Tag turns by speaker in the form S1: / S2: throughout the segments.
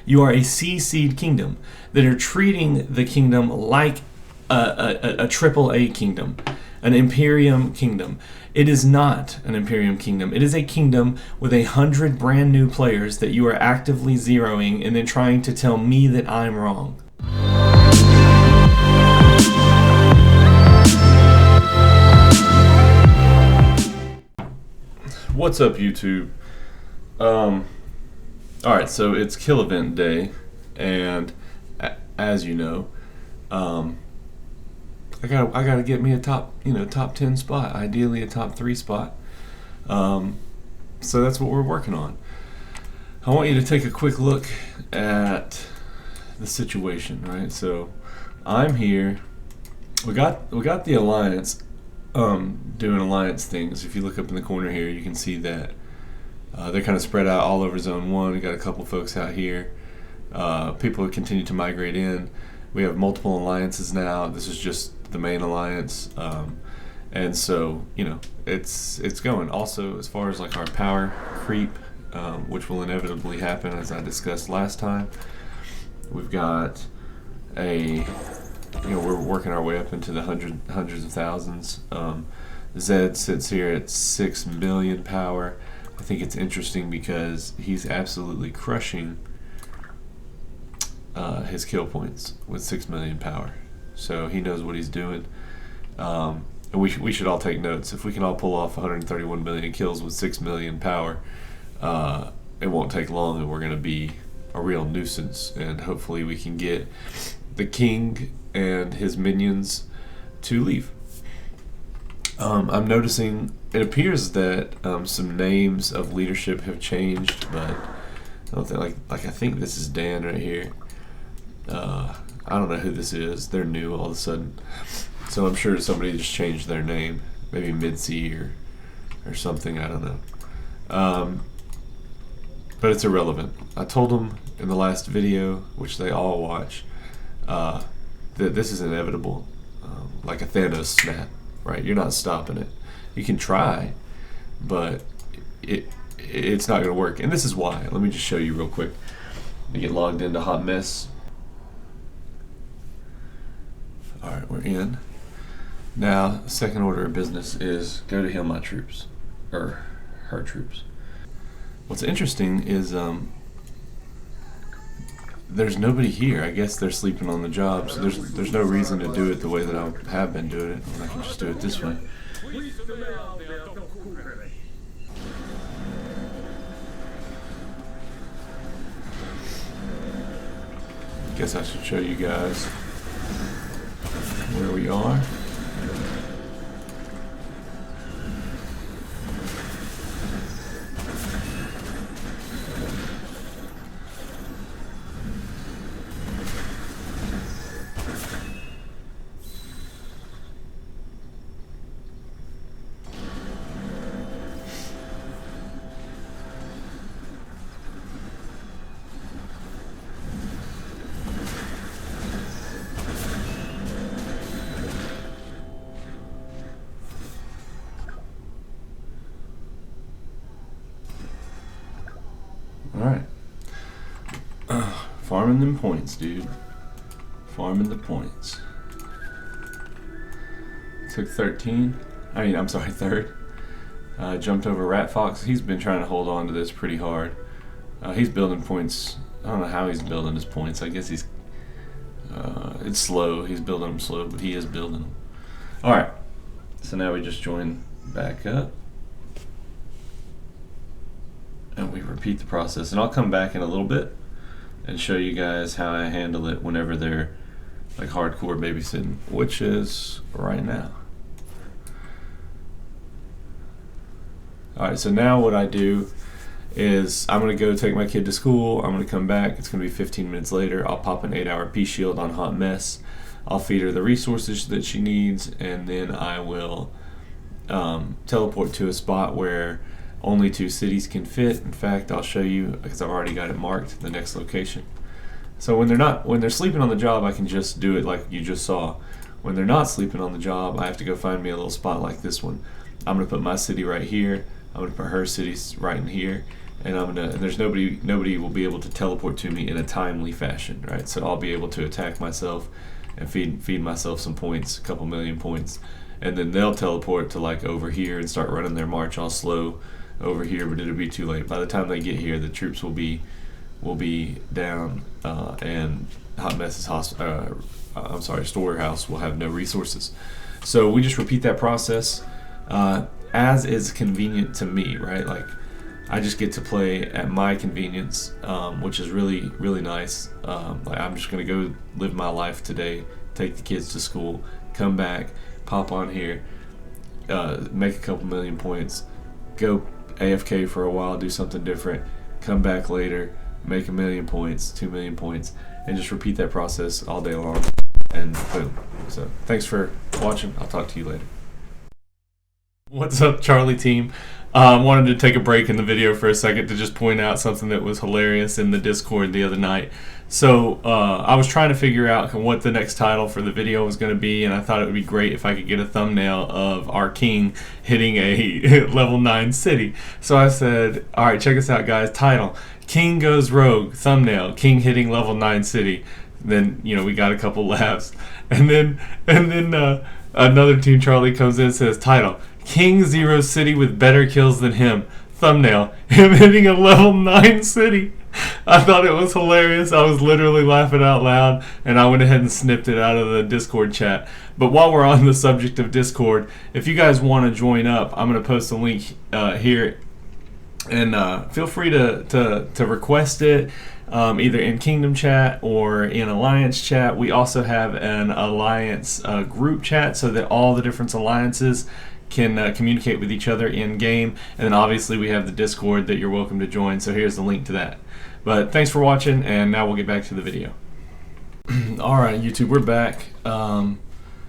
S1: You are a C-seed kingdom that are treating the kingdom like a triple A kingdom, an Imperium kingdom. It is not an Imperium kingdom. It is a kingdom with 100 brand new players that you are actively zeroing and then trying to tell me that I'm wrong. What's up, YouTube? Alright, so it's kill event day, and as you know, I gotta get me a top 10 spot, ideally a top 3 spot. So that's what we're working on. I want you to take a quick look at the situation, right? So I'm here. We got the alliance doing alliance things. If you look up in the corner here, you can see that they're kind of spread out all over Zone 1. We got a couple folks out here. People have continued to migrate in. We have multiple alliances now. This is just the main alliance, and so it's going. Also, as far as like our power creep, which will inevitably happen, as I discussed last time, we've got we're working our way up into the hundreds of thousands. Zed sits here at 6 million power. I think it's interesting because he's absolutely crushing his kill points with 6 million power. So he knows what he's doing. And we should all take notes. If we can all pull off 131 million kills with 6 million power, it won't take long and we're going to be a real nuisance. And hopefully we can get the king and his minions to leave. I'm noticing it appears that some names of leadership have changed, but I don't think I think this is Dan right here. I don't know who this is. They're new all of a sudden, so I'm sure somebody just changed their name, maybe Mid-C or something. I don't know. But it's irrelevant. I told them in the last video, which they all watch, that this is inevitable, like a Thanos snap. Right? You're not stopping it. You can try, but it's not going to work. And this is why. Let me just show you real quick. Let me get logged into Hot Mess. Alright, we're in. Now, second order of business is go to heal my troops. Or her troops. What's interesting is there's nobody here. I guess they're sleeping on the job, so there's no reason to do it the way that I have been doing it. I can just do it this way. Guess I should show you guys where we are. Alright. Farming them points, dude. Farming the points. Took 13. I'm sorry, 3rd. Jumped over Rat Fox. He's been trying to hold on to this pretty hard. He's building points. I don't know how he's building his points. I guess he's... it's slow. He's building them slow, but he is building them. Alright. So now we just join back up. And we repeat the process, and I'll come back in a little bit and show you guys how I handle it whenever they're like hardcore babysitting, which is right now. Alright, so now what I do is I'm going to go take my kid to school. I'm going to come back. It's going to be 15 minutes later. I'll pop an 8-hour Peace Shield on Hot Mess. I'll feed her the resources that she needs, and then I will teleport to a spot where only 2 cities can fit. In fact, I'll show you, because I've already got it marked, the next location. So when they're sleeping on the job, I can just do it like you just saw. When they're not sleeping on the job, I have to go find me a little spot like this one. I'm going to put my city right here. I'm going to put her cities right in here. and there's nobody will be able to teleport to me in a timely fashion, right? So I'll be able to attack myself and feed myself some points, a couple million points, and then they'll teleport to like over here and start running their march all slow over here, but it'll be too late. By the time they get here, the troops will be down, and Hot Mess's storehouse will have no resources. So we just repeat that process as is convenient to me, right? Like I just get to play at my convenience, which is really, really nice. Like I'm just gonna go live my life today, take the kids to school, come back, pop on here, make a couple million points, go AFK for a while, do something different, come back later, make 1 million points, 2 million points, and just repeat that process all day long, and boom. So thanks for watching. I'll talk to you later. What's up, Charlie team? Wanted to take a break in the video for a second to just point out something that was hilarious in the Discord the other night. So I was trying to figure out what the next title for the video was going to be, and I thought it would be great if I could get a thumbnail of our king hitting a level 9 city. So I said, alright, check us out guys, title, King goes rogue, thumbnail, king hitting level 9 city. Then, we got a couple laughs. And then another Team Charlie comes in and says, title, King zeroes city with better kills than him. Thumbnail, him hitting a level 9 city. I thought it was hilarious. I was literally laughing out loud, and I went ahead and snipped it out of the Discord chat. But while we're on the subject of Discord, if you guys want to join up, I'm going to post a link here, and feel free to request it. Either in Kingdom chat or in Alliance chat. We also have an Alliance group chat so that all the different alliances can communicate with each other in game, and then obviously we have the Discord that you're welcome to join, so here's the link to that. But thanks for watching, and now we'll get back to the video. Alright YouTube, we're back.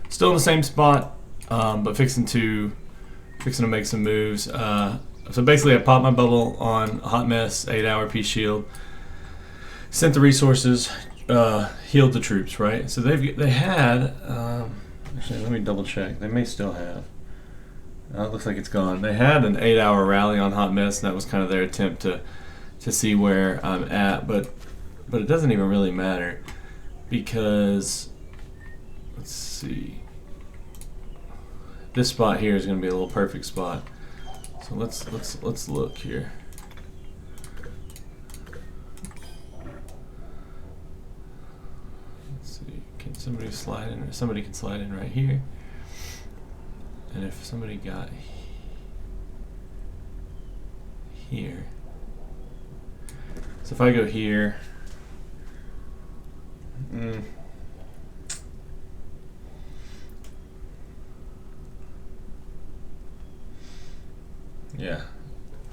S1: Still in the same spot, but fixing to make some moves. So basically I popped my bubble on Hot Mess 8-hour peace shield, sent the resources, healed the troops, right? So they had actually, let me double check. They may still have. It looks like it's gone. They had an 8-hour rally on Hot Mess, and that was kind of their attempt to see where I'm at, but it doesn't even really matter because let's see. This spot here is going to be a little perfect spot. So let's look here. Let's see. Can somebody slide in? Somebody can slide in right here. And if somebody got here, so if I go here, yeah,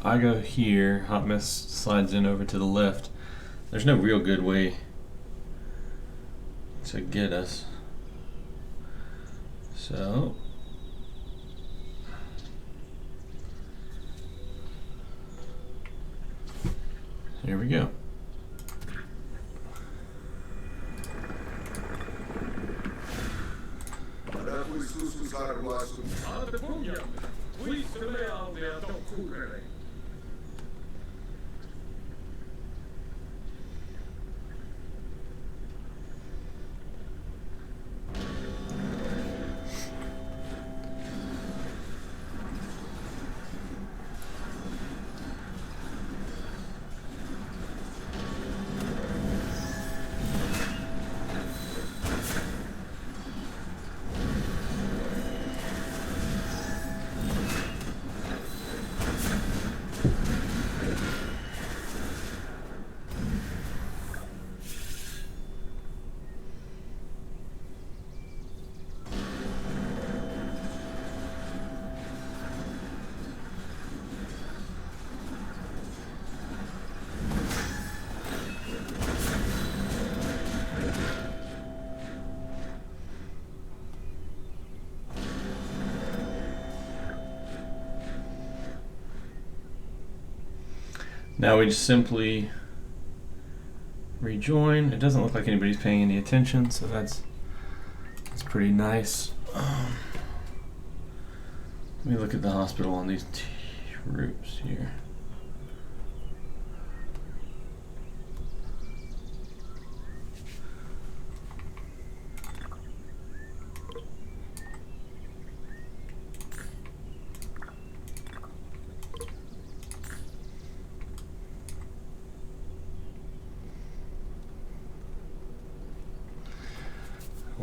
S1: I go here, Hot Mess slides in over to the left. There's no real good way to get us. So here we go. Now we just simply rejoin. It doesn't look like anybody's paying any attention, so that's pretty nice. Let me look at the hospital on these troops here.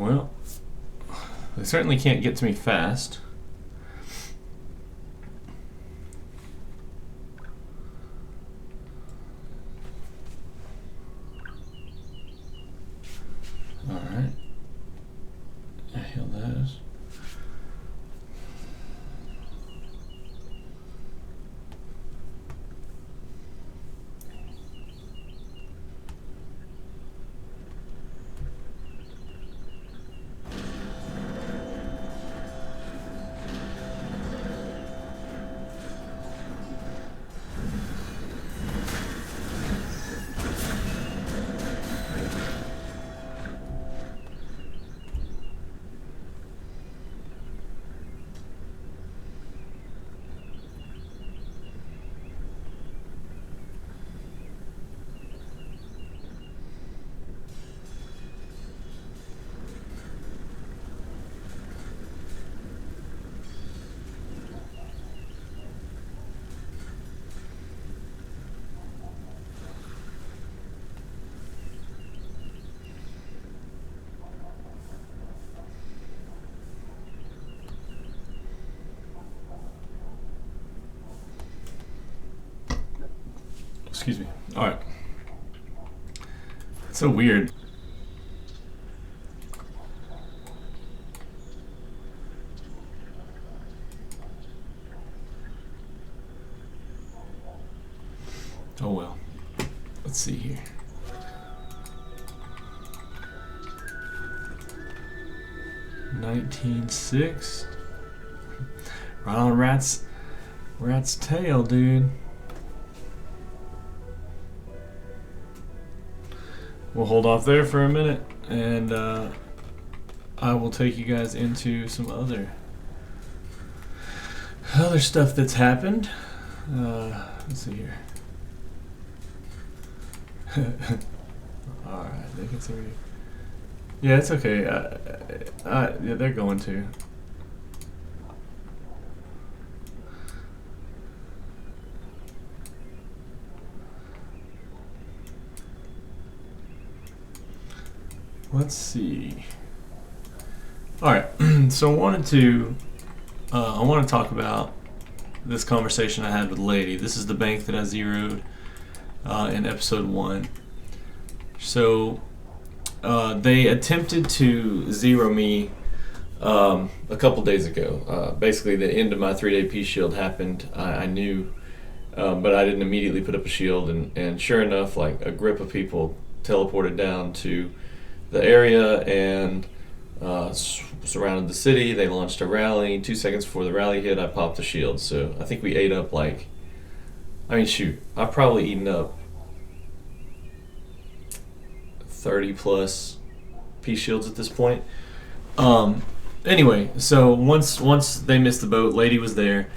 S1: Well, they certainly can't get to me fast. Alright. I heal those. Excuse me. Alright. It's so weird. Oh well. Let's see here. $19.6. Right on rat's tail, dude. We'll hold off there for a minute, and I will take you guys into some other stuff that's happened. Let's see here. Alright, they can see me. Yeah, it's okay. Yeah, they're going to. Let's see. All right, so I want to talk about this conversation I had with Lady. This is the bank that I zeroed in episode 1. So they attempted to zero me a couple days ago. Basically, the end of my 3-day peace shield happened. I knew, but I didn't immediately put up a shield, and sure enough, like a grip of people teleported down to the area and surrounded the city. They launched a rally. 2 seconds before the rally hit, I popped the shield. So I think we ate up I've probably eaten up 30 plus peace shields at this point. Anyway, so once they missed the boat, Lady was there.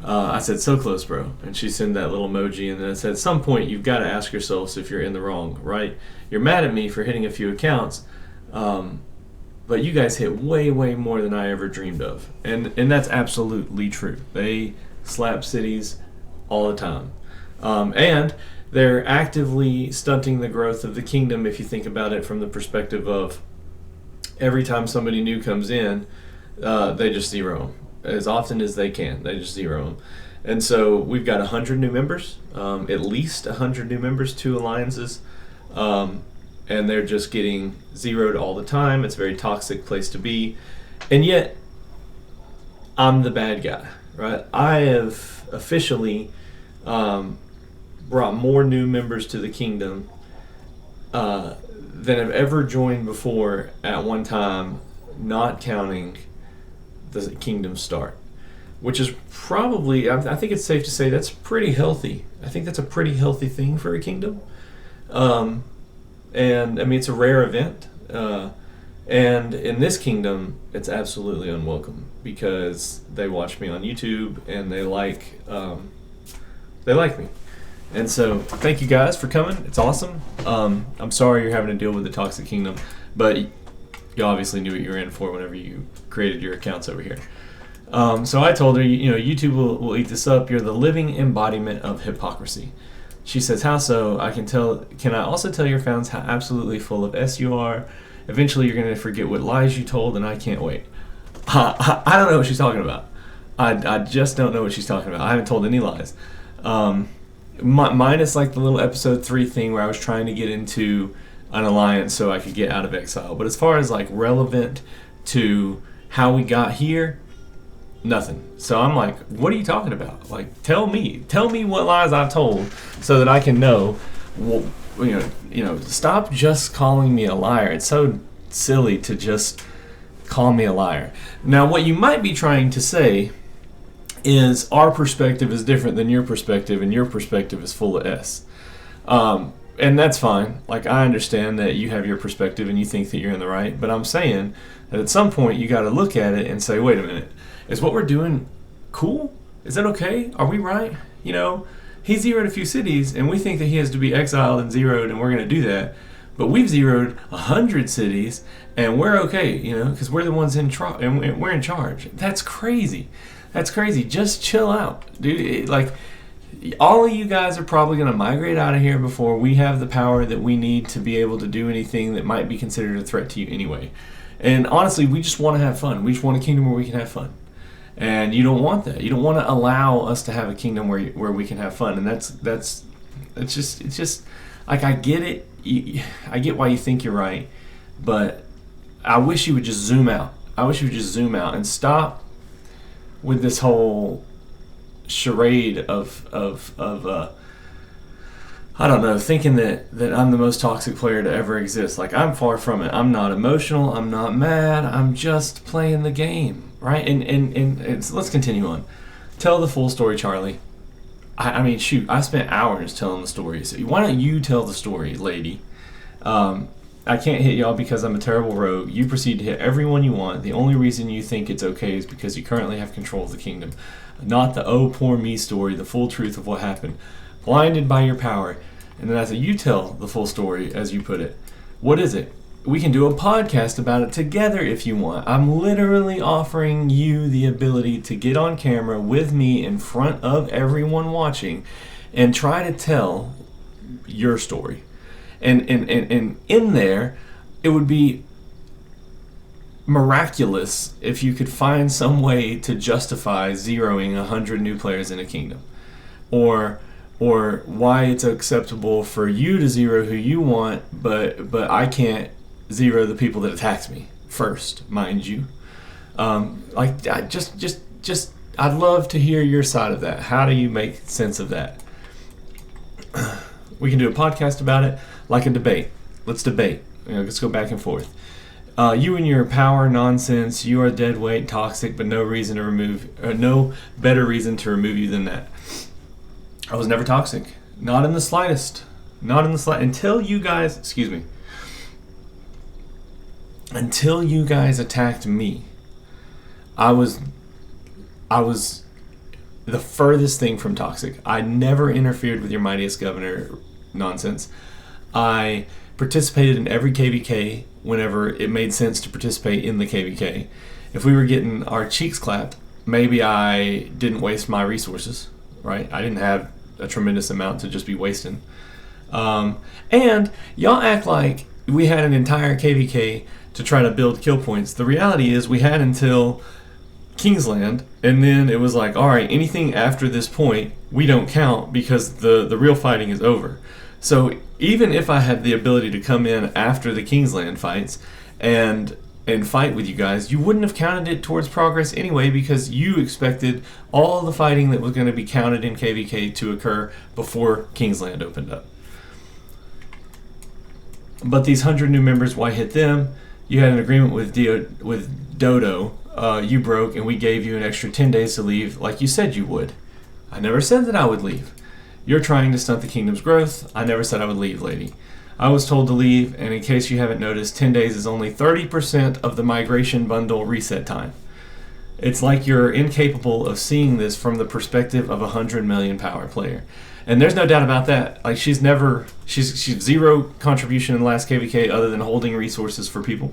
S1: I said, "So close, bro," and she sent that little emoji, and then I said, "At some point, you've got to ask yourselves if you're in the wrong, right? You're mad at me for hitting a few accounts, but you guys hit way, way more than I ever dreamed of," and that's absolutely true. They slap cities all the time, and they're actively stunting the growth of the kingdom. If you think about it from the perspective of every time somebody new comes in, they just zero them. As often as they can, they just zero them. And so we've got 100 new members, at least 100 new members, 2 alliances, and they're just getting zeroed all the time. It's a very toxic place to be. And yet, I'm the bad guy, right? I have officially brought more new members to the kingdom than have ever joined before at one time, not counting the kingdom start, which is probably, I think it's safe to say that's pretty healthy. I think that's a pretty healthy thing for a kingdom. And I mean, it's a rare event. And in this kingdom, it's absolutely unwelcome because they watch me on YouTube and they like me. And so thank you guys for coming. It's awesome. I'm sorry you're having to deal with the toxic kingdom, but you obviously knew what you were in for whenever you created your accounts over here. So I told her, YouTube will eat this up. You're the living embodiment of hypocrisy. She says, "How so?" Can I also tell your fans how absolutely full of S you are? Eventually you're going to forget what lies you told, and I can't wait. I don't know what she's talking about. I just don't know what she's talking about. I haven't told any lies. Minus like the little episode 3 thing where I was trying to get into an alliance so I could get out of exile. But as far as like relevant to how we got here, nothing. So I'm like, what are you talking about? Like, tell me what lies I've told so that I can know. Well, stop just calling me a liar. It's so silly to just call me a liar. Now, what you might be trying to say is our perspective is different than your perspective, and your perspective is full of S. And that's fine. Like, I understand that you have your perspective and you think that you're in the right, but I'm saying that at some point you got to look at it and say, wait a minute, is what we're doing cool? Is that okay? Are we right? He zeroed a few cities, and we think that he has to be exiled and zeroed, and we're going to do that. But we've zeroed 100 cities, and we're okay, because we're the ones and we're in charge. That's crazy. That's crazy. Just chill out, dude. All of you guys are probably going to migrate out of here before we have the power that we need to be able to do anything that might be considered a threat to you anyway. And honestly, we just want to have fun. We just want a kingdom where we can have fun. And you don't want that. You don't want to allow us to have a kingdom where we can have fun. And it's just like, I get it. I get why you think you're right, but I wish you would just zoom out. I wish you would just zoom out and stop with this whole charade of I don't know, thinking that I'm the most toxic player to ever exist. Like, I'm far from it. I'm not emotional. I'm not mad. I'm just playing the game, right? And so let's continue on. Tell the full story, Charlie. I mean, shoot, I spent hours telling the story. So why don't you tell the story, lady? I can't hit y'all because I'm a terrible rogue. You proceed to hit everyone you want. The only reason you think it's okay is because you currently have control of the kingdom. Not the oh poor me story, the full truth of what happened. Blinded by your power. And then I said, you tell the full story, as you put it. What is it? We can do a podcast about it together if you want. I'm literally offering you the ability to get on camera with me in front of everyone watching and try to tell your story. And in there, it would be miraculous if you could find some way to justify zeroing 100 new players in a kingdom. Or why it's acceptable for you to zero who you want, but I can't zero the people that attacked me first, mind you. I'd love to hear your side of that. How do you make sense of that? We can do a podcast about it, like a debate. Let's debate. Let's go back and forth. You and your power nonsense. You are dead weight, toxic, but no better reason to remove you than that. I was never toxic, not in the slightest. Until you guys, until you guys attacked me, I was the furthest thing from toxic. I never interfered with your mightiest governor nonsense. I participated in every KVK whenever it made sense to participate in the KVK. If we were getting our cheeks clapped, maybe I didn't waste my resources, right? I didn't have a tremendous amount to just be wasting. And y'all act like we had an entire KVK to try to build kill points. The reality is we had until Kingsland, and then it was like, all right, anything after this point, we don't count because the real fighting is over. So even if I had the ability to come in after the Kingsland fights and fight with you guys, you wouldn't have counted it towards progress anyway because you expected all the fighting that was going to be counted in KVK to occur before Kingsland opened up. But these 100 new members, why hit them? You had an agreement with Dodo. You broke, and we gave you an extra 10 days to leave like you said you would. I never said that I would leave. You're trying to stunt the kingdom's growth. I never said I would leave, lady. I was told to leave, and in case you haven't noticed, 10 days is only 30% of the migration bundle reset time. It's like you're incapable of seeing this from the perspective of a 100 million power player. And there's no doubt about that. Like, she's zero contribution in the last KVK other than holding resources for people.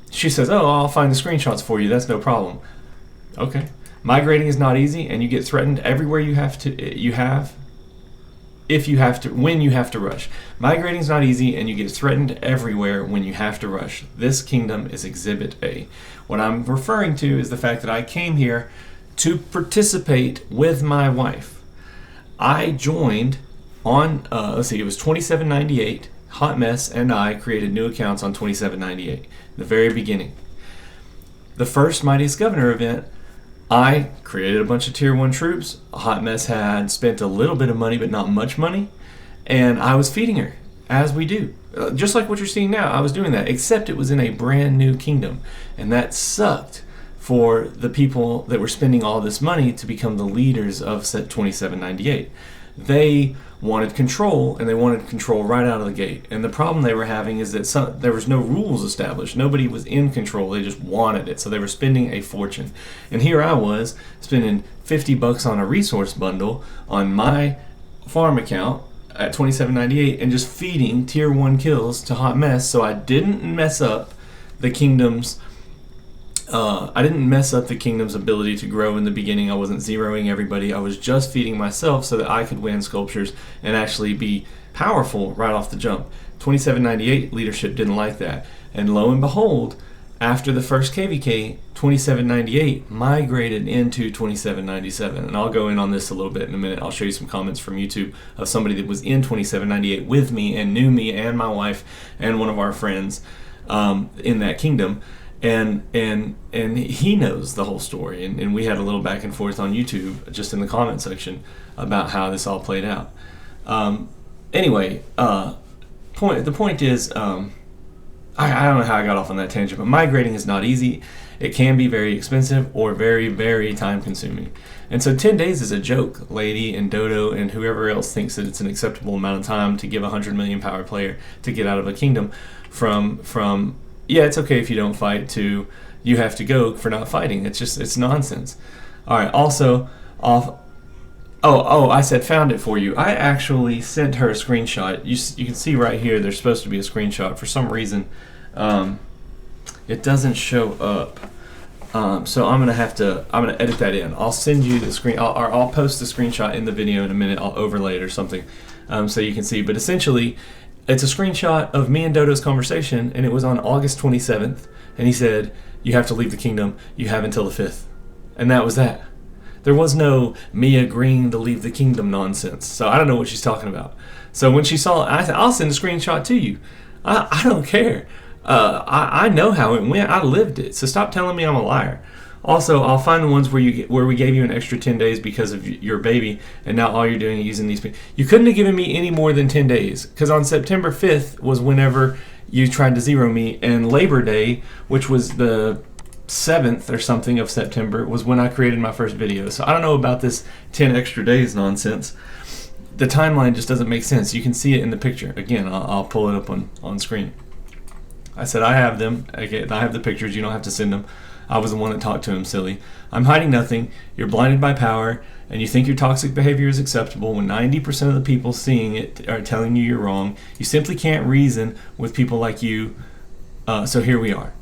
S1: She says, oh, I'll find the screenshots for you. That's no problem. Okay. Migrating is not easy, and you get threatened everywhere you have. if you have to, when you have to rush. Migrating's not easy, and you get threatened everywhere when you have to rush. This kingdom is Exhibit A. What I'm referring to is the fact that I came here to participate with my wife. I joined on, it was 2798. Hot Mess and I created new accounts on 2798, the very beginning. The first Mightiest Governor event, I created a bunch of Tier 1 troops. Hot Mess had spent a little bit of money, but not much money, and I was feeding her, as we do. Just like what you're seeing now, I was doing that, except it was in a brand new kingdom, and that sucked for the people that were spending all this money to become the leaders of set 2798. They wanted control, and they wanted control right out of the gate. And the problem they were having is that there was no rules established. Nobody was in control. They just wanted it. So they were spending a fortune. And here I was spending $50 on a resource bundle on my farm account at 2798 and just feeding Tier 1 kills to Hot Mess, so I didn't mess up the kingdom's ability to grow in the beginning. I wasn't zeroing everybody. I was just feeding myself so that I could win sculptures and actually be powerful right off the jump. 2798 leadership didn't like that. And lo and behold, after the first KVK, 2798 migrated into 2797. And I'll go in on this a little bit in a minute. I'll show you some comments from YouTube of somebody that was in 2798 with me and knew me and my wife and one of our friends in that kingdom. And he knows the whole story, and we had a little back and forth on YouTube just in the comment section about how this all played out. Anyway, the point is, I don't know how I got off on that tangent, but migrating is not easy. It can be very expensive or very, very time consuming. And so 10 days is a joke. Lady and Dodo and whoever else thinks that it's an acceptable amount of time to give a 100 million power player to get out of a kingdom from yeah, it's okay if you don't fight, to you have to go for not fighting. It's nonsense. All right, also, I said found it for you. I actually sent her a screenshot. You can see right here there's supposed to be a screenshot. For some reason, it doesn't show up. So I'm gonna edit that in. I'll send you the screen, I'll post the screenshot in the video in a minute. I'll overlay it or something, so you can see. But essentially, it's a screenshot of me and Dodo's conversation, and it was on August 27th, and he said, you have to leave the kingdom, you have until the 5th. And that was that. There was no me agreeing to leave the kingdom nonsense. So I don't know what she's talking about. So when she saw it, I said, I'll send a screenshot to you. I don't care. I know how it went. I lived it. So stop telling me I'm a liar. Also, I'll find the ones where we gave you an extra 10 days because of your baby, and now all you're doing is using these. You couldn't have given me any more than 10 days, because on September 5th was whenever you tried to zero me, and Labor Day, which was the 7th or something of September, was when I created my first video. So I don't know about this 10 extra days nonsense. The timeline just doesn't make sense. You can see it in the picture. Again, I'll pull it up on screen. I said I have them. Okay, I have the pictures. You don't have to send them. I was the one that talked to him, silly. I'm hiding nothing. You're blinded by power, and you think your toxic behavior is acceptable when 90% of the people seeing it are telling you you're wrong. You simply can't reason with people like you, so here we are.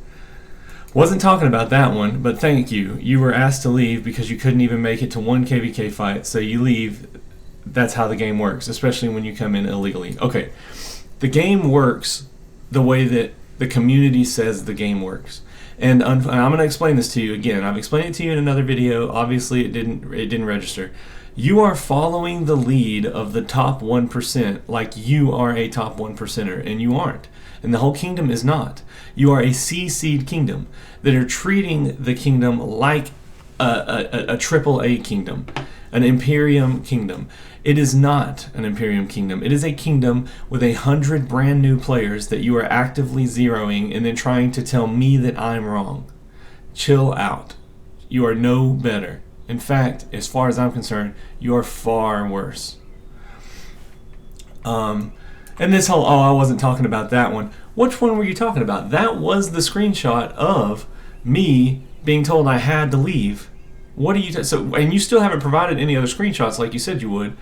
S1: Wasn't talking about that one, but thank you. You were asked to leave because you couldn't even make it to one KVK fight, so you leave. That's how the game works, especially when you come in illegally. Okay, the game works the way that the community says the game works. And I'm going to explain this to you again. I've explained it to you in another video. Obviously, it didn't register. You are following the lead of the top 1% like you are a top 1%er, and you aren't. And the whole kingdom is not. You are a C-seed kingdom that are treating the kingdom like a AAA kingdom, an Imperium kingdom. It is not an Imperium kingdom. It is a kingdom with 100 brand new players that you are actively zeroing and then trying to tell me that I'm wrong. Chill out. You are no better. In fact, as far as I'm concerned, you are far worse. And this whole, I wasn't talking about that one. Which one were you talking about? That was the screenshot of me being told I had to leave. What are you so? And you still haven't provided any other screenshots like you said you would.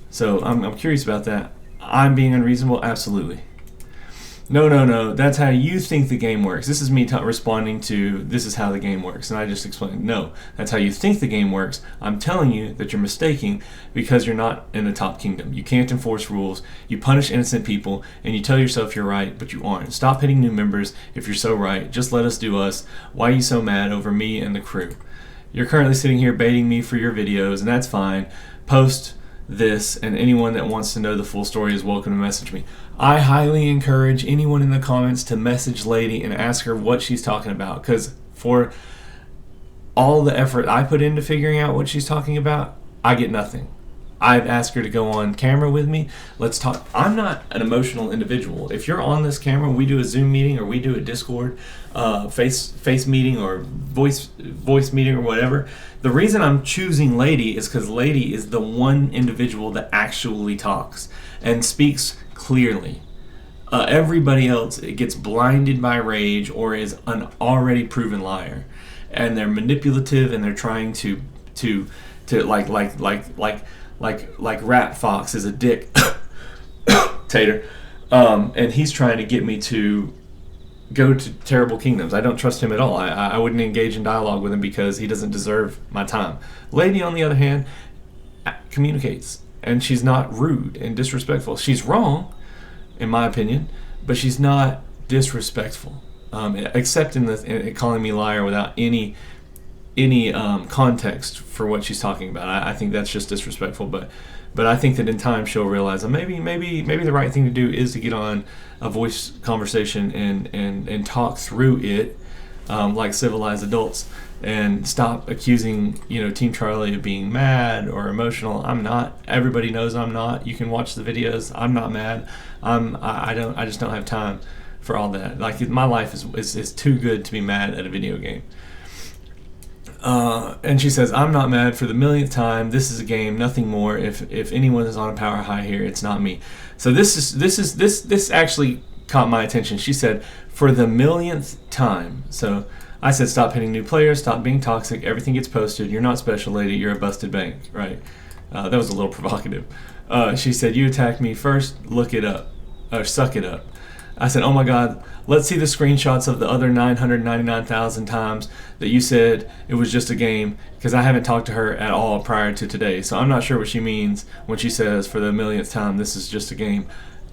S1: So I'm curious about that. I'm being unreasonable, absolutely. No, that's how you think the game works. This is me responding to, this is how the game works. And I just explained, no, that's how you think the game works. I'm telling you that you're mistaking because you're not in the top kingdom. You can't enforce rules. You punish innocent people, and you tell yourself you're right, but you aren't. Stop hitting new members if you're so right. Just let us do us. Why are you so mad over me and the crew? You're currently sitting here baiting me for your videos, and that's fine. Post this, and anyone that wants to know the full story is welcome to message me. I highly encourage anyone in the comments to message Lady and ask her what she's talking about, because for all the effort I put into figuring out what she's talking about, I get nothing. I've asked her to go on camera with me. Let's talk. I'm not an emotional individual. If you're on this camera, we do a Zoom meeting or we do a Discord face meeting or voice meeting or whatever. The reason I'm choosing Lady is because Lady is the one individual that actually talks and speaks clearly. Everybody else gets blinded by rage or is an already proven liar, and they're manipulative and they're trying to like Rat Fox is a dictator, and he's trying to get me to go to terrible kingdoms. I don't trust him at all. I wouldn't engage in dialogue with him because he doesn't deserve my time. Lady, on the other hand, communicates, and she's not rude and disrespectful. She's wrong, in my opinion, but she's not disrespectful, except in calling me liar without any context for what she's talking about. I think that's just disrespectful, but I think that in time she'll realize that maybe the right thing to do is to get on a voice conversation and talk through it like civilized adults, and stop accusing Team Charlie of being mad or emotional. I'm not. Everybody knows I'm not. You can watch the videos. I'm not mad. I just don't have time for all that. Like, my life is too good to be mad at a video game. And she says, I'm not mad for the millionth time. This is a game, nothing more. If anyone is on a power high here, it's not me. So this actually caught my attention. She said, for the millionth time. So I said, stop hitting new players, stop being toxic, everything gets posted. You're not special, Lady, you're a busted bank, right? That was a little provocative. She said, you attacked me first, look it up, or suck it up. I said, oh my God, let's see the screenshots of the other 999,000 times that you said it was just a game, because I haven't talked to her at all prior to today. So I'm not sure what she means when she says for the millionth time, this is just a game.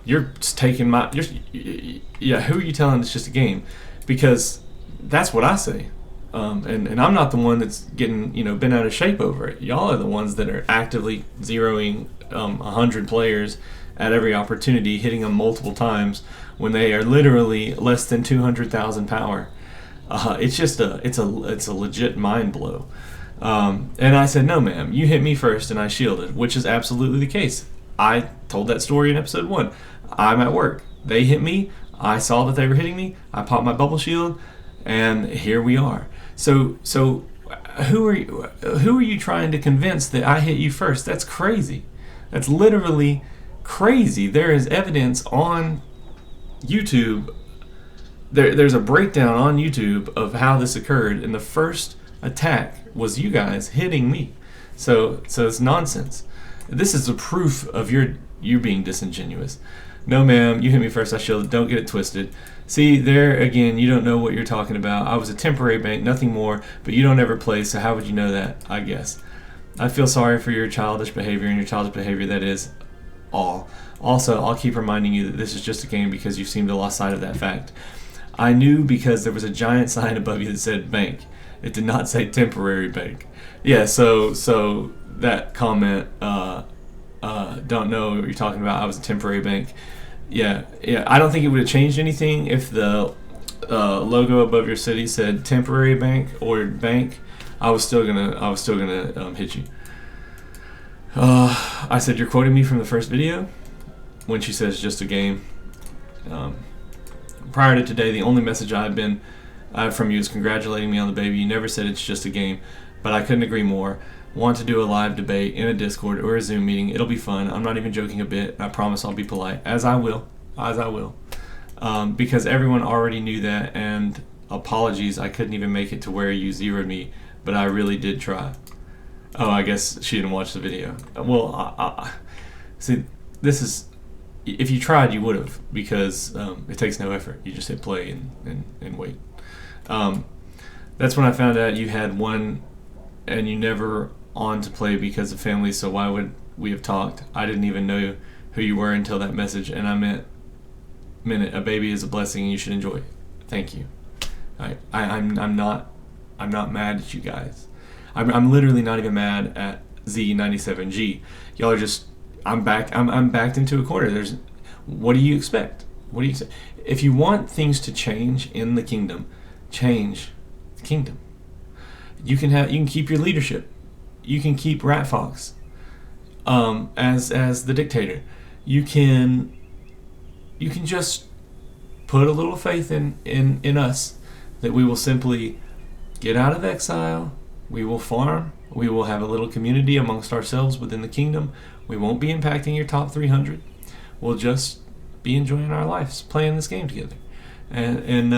S1: You're just taking who are you telling it's just a game? Because that's what I say. And I'm not the one that's getting, bent out of shape over it. Y'all are the ones that are actively zeroing 100 players at every opportunity, hitting them multiple times when they are literally less than 200,000 power. It's a legit mind blow. And I said, no, ma'am, you hit me first and I shielded, which is absolutely the case. I told that story in episode 1. I'm at work. They hit me. I saw that they were hitting me. I popped my bubble shield, and here we are. So who are you trying to convince that I hit you first? That's crazy. That's literally crazy. There is evidence on YouTube. There's a breakdown on YouTube of how this occurred, and the first attack was you guys hitting me. So it's nonsense. This is the proof of you being disingenuous. No, ma'am, you hit me first, I shielded. Don't get it twisted. See, there again, you don't know what you're talking about. I was a temporary bank, nothing more, but you don't ever play, so how would you know that, I guess? I feel sorry for your childish behavior, and your childish behavior, that is all. Also, I'll keep reminding you that this is just a game because you seem to lost sight of that fact. I knew because there was a giant sign above you that said bank. It did not say temporary bank. Yeah, so that comment, don't know what you're talking about. I was a temporary bank. Yeah. I don't think it would have changed anything if the logo above your city said temporary bank or bank. I was still gonna hit you. I said, you're quoting me from the first video when she says just a game. Prior to today, the only message I have from you is congratulating me on the baby. You never said it's just a game, but I couldn't agree more. Want to do a live debate in a Discord or a Zoom meeting? It'll be fun. I'm not even joking a bit. I promise I'll be polite, as I will. Because everyone already knew that, and apologies, I couldn't even make it to where you zeroed me, but I really did try. Oh, I guess she didn't watch the video. Well, see, this is,
S2: if you tried, you would have, because it takes no effort. You just hit play and wait. That's when I found out you had one, and you never on to play because of family. So why would we have talked? I didn't even know who you were until that message, and I meant it. A baby is a blessing, and you should enjoy it. Thank you. I'm not mad at you guys. I'm literally not even mad at Z97G. Y'all are just, I'm backed into a corner. What do you expect? What do you expect? If you want things to change in the kingdom, change the kingdom. You can keep your leadership. You can keep Rat Fox as the dictator. You can just put a little faith in us that we will simply get out of exile. We will farm. We will have a little community amongst ourselves within the kingdom. We won't be impacting your top 300. We'll just be enjoying our lives, playing this game together, and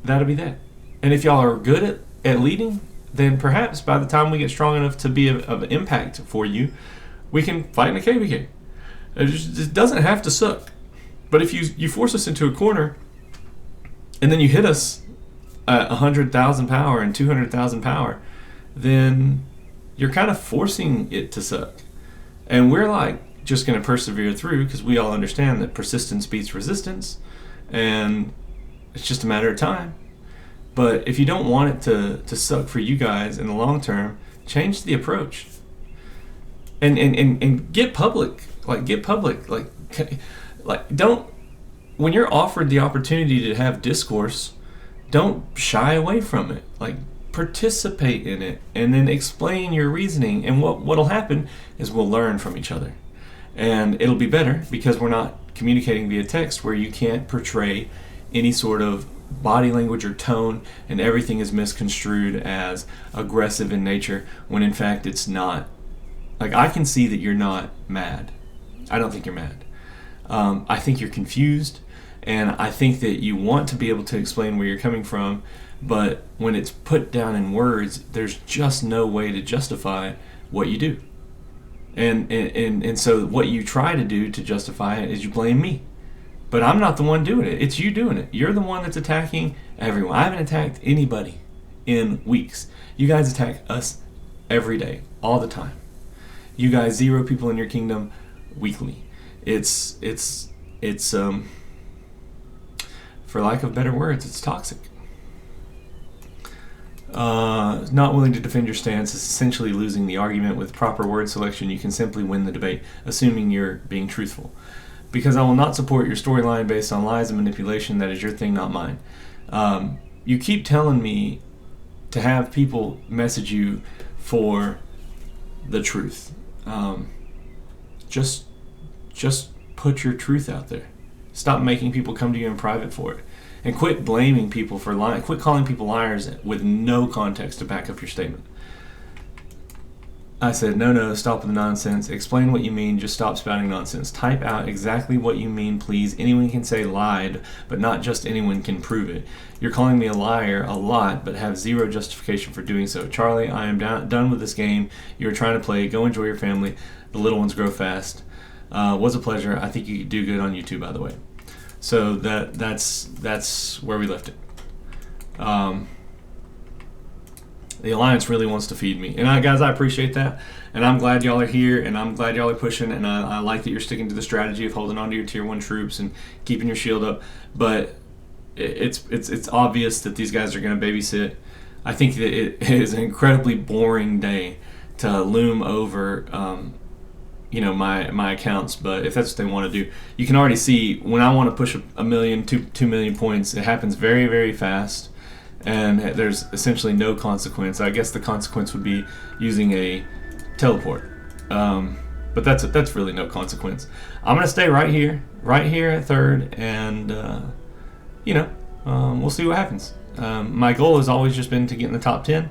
S2: that'll be that. And if y'all are good at leading, then perhaps by the time we get strong enough to be of impact for you, we can fight in a KVK. It doesn't have to suck. But if you force us into a corner, and then you hit us at 100,000 power and 200,000 power, then you're kind of forcing it to suck. And we're like just going to persevere through, because we all understand that persistence beats resistance, and it's just a matter of time. But if you don't want it to suck for you guys in the long term, change the approach. And get public. Don't, when you're offered the opportunity to have discourse, don't shy away from it. Like, participate in it, and then explain your reasoning. And what'll happen is we'll learn from each other, and it'll be better, because we're not communicating via text where you can't portray any sort of body language or tone, and everything is misconstrued as aggressive in nature, when in fact it's not. Like, I can see that you're not mad. I don't think you're mad. I think you're confused, and I think that you want to be able to explain where you're coming from, but when it's put down in words, there's just no way to justify what you do. And so what you try to do to justify it is you blame me. But I'm not the one doing it. It's you doing it. You're the one that's attacking everyone. I haven't attacked anybody in weeks. You guys attack us every day, all the time. You guys 0 people in your kingdom weekly. It's for lack of better words, it's toxic. Not willing to defend your stance is essentially losing the argument. With proper word selection, you can simply win the debate, assuming you're being truthful. Because I will not support your storyline based on lies and manipulation. That is your thing, not mine. You keep telling me to have people message you for the truth. Just put your truth out there. Stop making people come to you in private for it. And quit blaming people for lying. Quit calling people liars with no context to back up your statement. I said, no, stop with the nonsense. Explain what you mean. Just stop spouting nonsense. Type out exactly what you mean, please. Anyone can say lied, but not just anyone can prove it. You're calling me a liar a lot, but have zero justification for doing so. Charlie, I am done with this game. You're trying to play. Go enjoy your family. The little ones grow fast. Was a pleasure. I think you could do good on YouTube, by the way. So that's where we left it. The Alliance really wants to feed me. And guys, I appreciate that. And I'm glad y'all are here, and I'm glad y'all are pushing, and I like that you're sticking to the strategy of holding on to your Tier 1 troops and keeping your shield up. But it's obvious that these guys are going to babysit. I think that it is an incredibly boring day to loom over my accounts, but if that's what they want to do, you can already see when I want to push a million, 2 million points, it happens very, very fast, and there's essentially no consequence. I guess the consequence would be using a teleport, but that's really no consequence. I'm gonna stay right here at 3rd, and we'll see what happens. My goal has always just been to get in the top 10.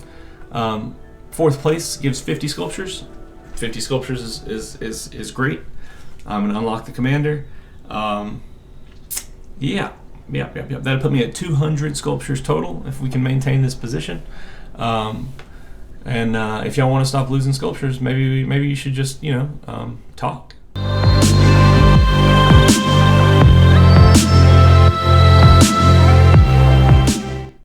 S2: 4th place gives 50 sculptures. 50 sculptures is great. I'm gonna unlock the commander. Yeah. That'll put me at 200 sculptures total if we can maintain this position. And if y'all want to stop losing sculptures, maybe you should just talk.